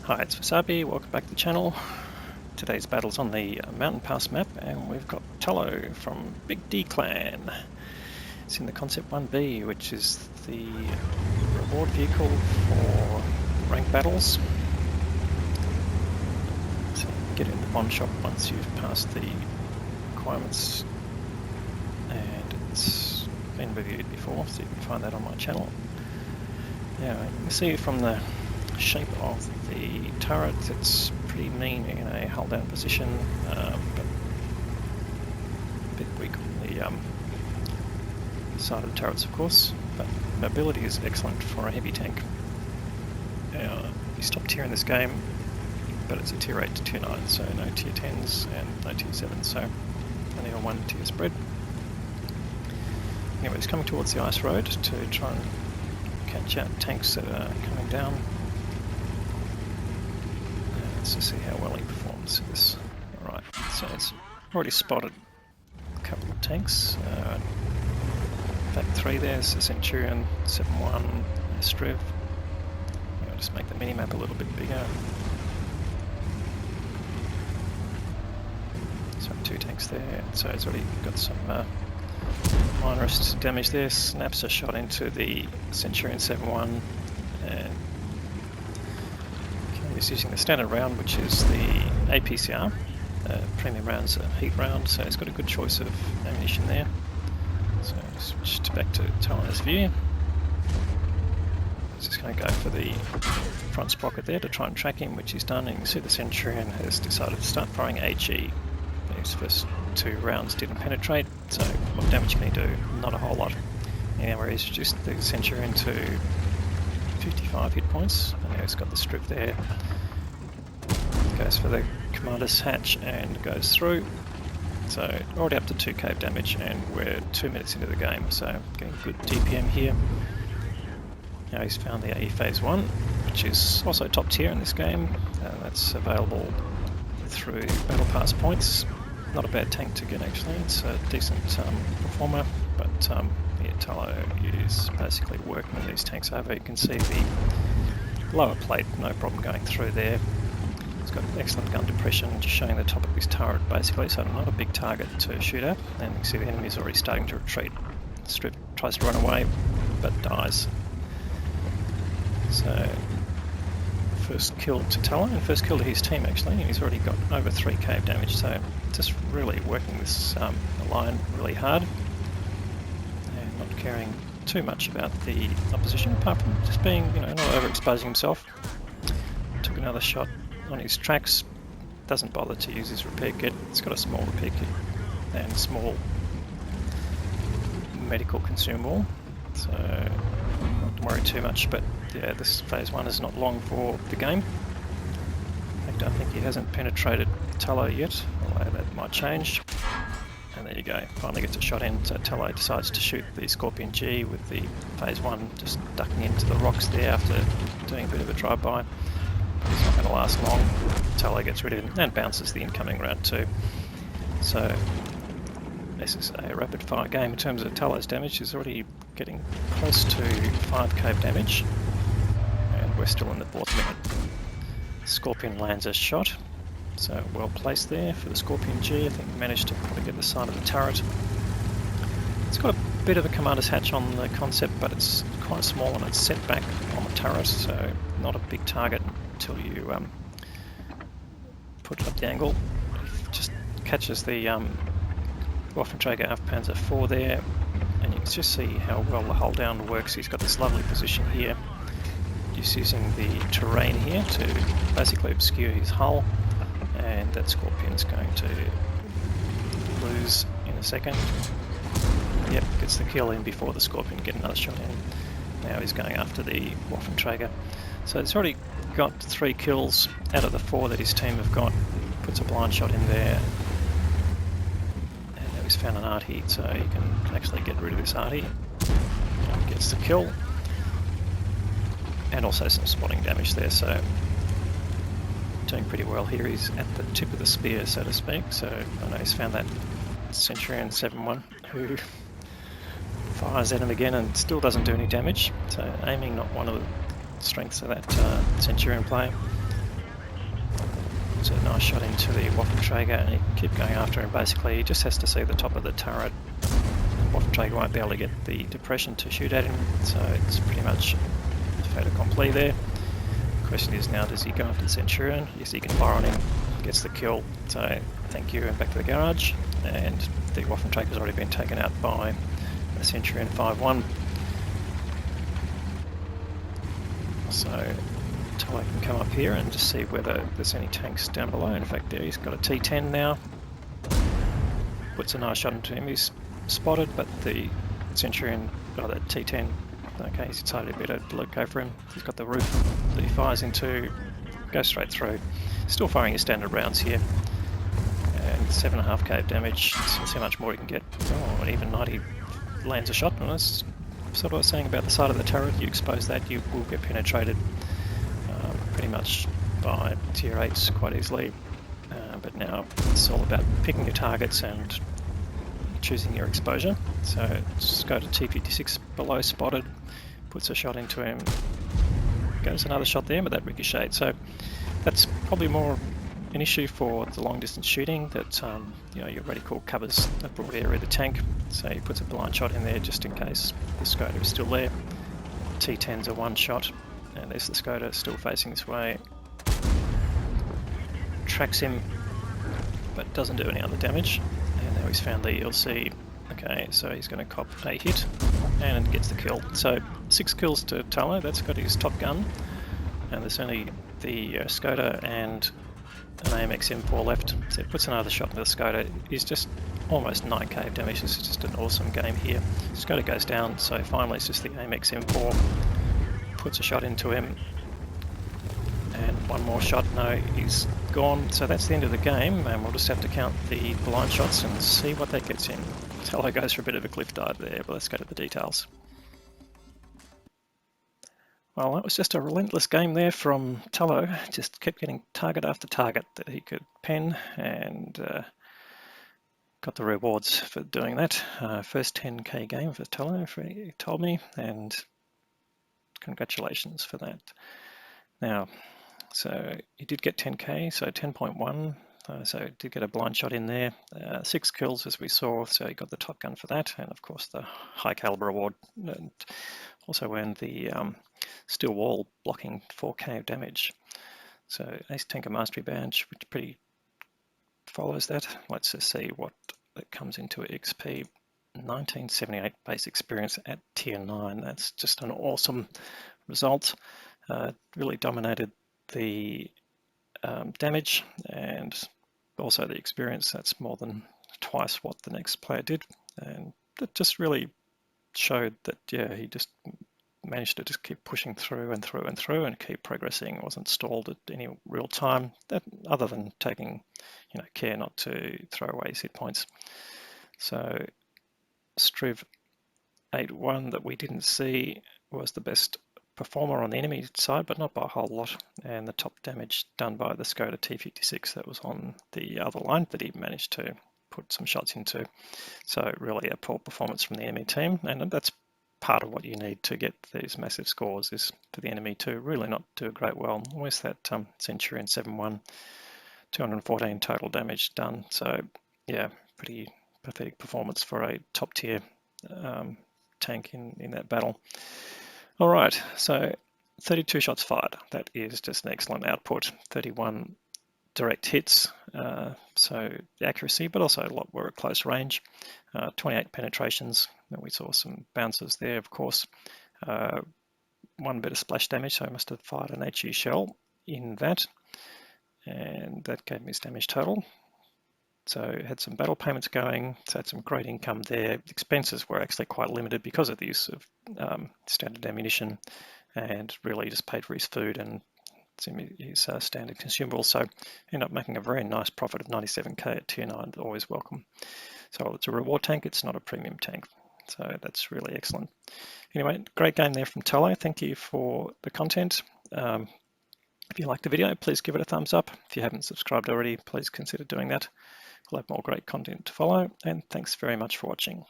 Hi, it's Wasabi, welcome back to the channel. Today's battle's on the Mountain Pass map and we've got Tallow from Big D Clan. It's in the Concept 1B, which is the reward vehicle for rank battles. So you can get in the bond shop once you've passed the requirements, and it's been reviewed before, so you can find that on my channel. Now you can see from the shape of the turret, it's pretty mean in a hull down position, but a bit weak on the side of the turrets, of course, but mobility is excellent for a heavy tank. He's top tier in this game, but it's a tier 8 to tier 9, so no tier 10s and no tier 7s, so only a 1 tier spread. Anyway, he's coming towards the ice road to try and catch out tanks that are coming down. Let's just see how well he performs this. Alright, so it's already spotted a couple of tanks. In fact, 3 there's a Centurion, 7-1, and a Striv. I'll just make the minimap a little bit bigger. So 2 tanks there, so it's already got some minorist damage there. Snaps a shot into the Centurion 7-1, and he's using the standard round, which is the APCR. Premium round's a heat round, so he's got a good choice of ammunition there. So switch back to Talon's view. He's just going to go for the front sprocket there to try and track him, which he's done. And you can see the Centurion has decided to start firing HE. His first 2 rounds didn't penetrate, so what damage can he do? Not a whole lot. Anyway, he's reduced the Centurion to 55 hit points, and he's got the strip there. Goes for the commander's hatch and goes through. So already up to 2 cave damage, and we're 2 minutes into the game, so getting good DPM here. Now he's found the AE Phase 1, which is also top tier in this game. That's available through Battle Pass points. Not a bad tank to get actually, it's a decent performer, but yeah, Tallow is basically working these tanks over. You can see the lower plate, no problem going through there. It's got excellent gun depression, just showing the top of his turret basically, so not a big target to shoot at. And you can see the enemy's already starting to retreat. Strip tries to run away, but dies. So first kill to Tallow, and first kill to his team actually. He's already got over 3 cave damage, so just really working this line really hard and not caring too much about the opposition, apart from just being, not overexposing himself. Took another shot on his tracks, doesn't bother to use his repair kit. It's got a small repair kit and small medical consumable, so not to worry too much. But yeah, this phase 1 is not long for the game. In fact, I think he hasn't penetrated Tallow yet, although that might change. And there you go, finally gets a shot in, so Tallow decides to shoot the Scorpion G with the phase 1 just ducking into the rocks there after doing a bit of a drive-by. But it's not going to last long. Tallow gets rid of him and bounces the incoming round too. So this is a rapid fire game in terms of Tallow's damage. He's already getting close to 5 cave damage, and we're still in the 4th minute. Scorpion lands a shot, so well placed there for the Scorpion G. I think we managed to probably get the side of the turret. It's got a bit of a commander's hatch on the concept, but it's quite small and it's set back on the turret, so not a big target until you put it up the angle. It just catches the Waffenträger Panzer IV there, and you can just see how well the hull down works. He's got this lovely position here, just using the terrain here to basically obscure his hull, and that Scorpion's going to lose in a second. Yep, gets the kill in before the Scorpion can get another shot in. Now he's going after the Waffenträger. So it's already got 3 kills out of the 4 that his team have got. Puts a blind shot in there. And now he's found an arty, so he can actually get rid of this arty. Gets the kill. And also some spotting damage there, so doing pretty well here. He's at the tip of the spear, so to speak. So I know he's found that Centurion 7-1 who fires at him again and still doesn't do any damage. So aiming not one of the strengths of that Centurion player. puts a nice shot into the Waffenträger, and he can keep going after him. Basically, he just has to see the top of the turret. Waffenträger won't be able to get the depression to shoot at him, so it's pretty much fait accompli there. The question is now, does he go after the Centurion? Yes, he can fire on him, gets the kill, so thank you, and back to the garage. And the Waffenträger has already been taken out by the Centurion 5-1. So Tolo can come up here and just see whether there's any tanks down below. In fact, there he's got a T10 now. Puts a nice shot into him. He's spotted, but the Centurion, oh, that T10, okay, he's decided a bit to go for him. He's got the roof that he fires into, goes straight through. Still firing his standard rounds here. And 7.5k of damage. So see how much more he can get. Oh, and even 90 lands a shot. And that's sort of what I was saying about the side of the turret. You expose that, you will get penetrated pretty much by tier 8s quite easily. But now it's all about picking your targets and choosing your exposure. So just go to T56 below, spotted, puts a shot into him, goes another shot there, but that ricocheted. So that's probably more an issue for the long distance shooting, that you know, your reticle covers a broad area of the tank, so he puts a blind shot in there just in case the Skoda is still there. T10's a one shot, and there's the Skoda still facing this way. Tracks him, but doesn't do any other damage. And now he's found the ELC. Okay, so he's going to cop a hit and gets the kill. So 6 kills to Tolo. That's got his top gun, and there's only the Skoda and an AMX M4 left. So he puts another shot into the Skoda. He's just almost 9k of damage. This is just an awesome game here. Skoda goes down, so finally it's just the AMX M4. Puts a shot into him, and one more shot. No, he's gone. So that's the end of the game, and we'll just have to count the blind shots and see what that gets him. Tolo goes for a bit of a cliff dive there, but let's go to the details. Well, that was just a relentless game there from Tolo. Just kept getting target after target that he could pen, and got the rewards for doing that. First 10k game for Tolo, he told me, and congratulations for that. Now, so he did get 10k, so 10.1. So did get a blind shot in there. 6 kills as we saw, so he got the top gun for that, and of course the high caliber award, and also earned the steel wall blocking 4k of damage. So Ace Tanker Mastery Badge, which pretty follows that. Let's just see what that comes into XP. 1978 base experience at tier 9. That's just an awesome result. Really dominated the damage and also the experience. That's more than twice what the next player did, and that just really showed that, yeah, he just managed to just keep pushing through and through and through and keep progressing. Wasn't stalled at any real time, that other than taking, you know, care not to throw away his hit points. So Striv 8-1 that we didn't see was the best performer on the enemy side, but not by a whole lot, and the top damage done by the Skoda T56 that was on the other line that he managed to put some shots into. So really a poor performance from the enemy team, and that's part of what you need to get these massive scores, is for the enemy to really not do a great well. Where's that Centurion 7-1, 214 total damage done. So yeah, pretty pathetic performance for a top tier tank in that battle. All right, so 32 shots fired. That is just an excellent output. 31 direct hits, so accuracy, but also a lot were at close range. 28 penetrations, and we saw some bounces there, of course. 1 bit of splash damage, so I must have fired an HE shell in that, and that gave me his damage total. So had some battle payments going, so had some great income there. Expenses were actually quite limited because of the use of standard ammunition, and really just paid for his food and his standard consumables. So ended up making a very nice profit of 97k at tier 9, always welcome. So it's a reward tank, it's not a premium tank. So that's really excellent. Anyway, great game there from Tolo. Thank you for the content. If you liked the video, please give it a thumbs up. If you haven't subscribed already, please consider doing that. We'll have more great content to follow, and thanks very much for watching.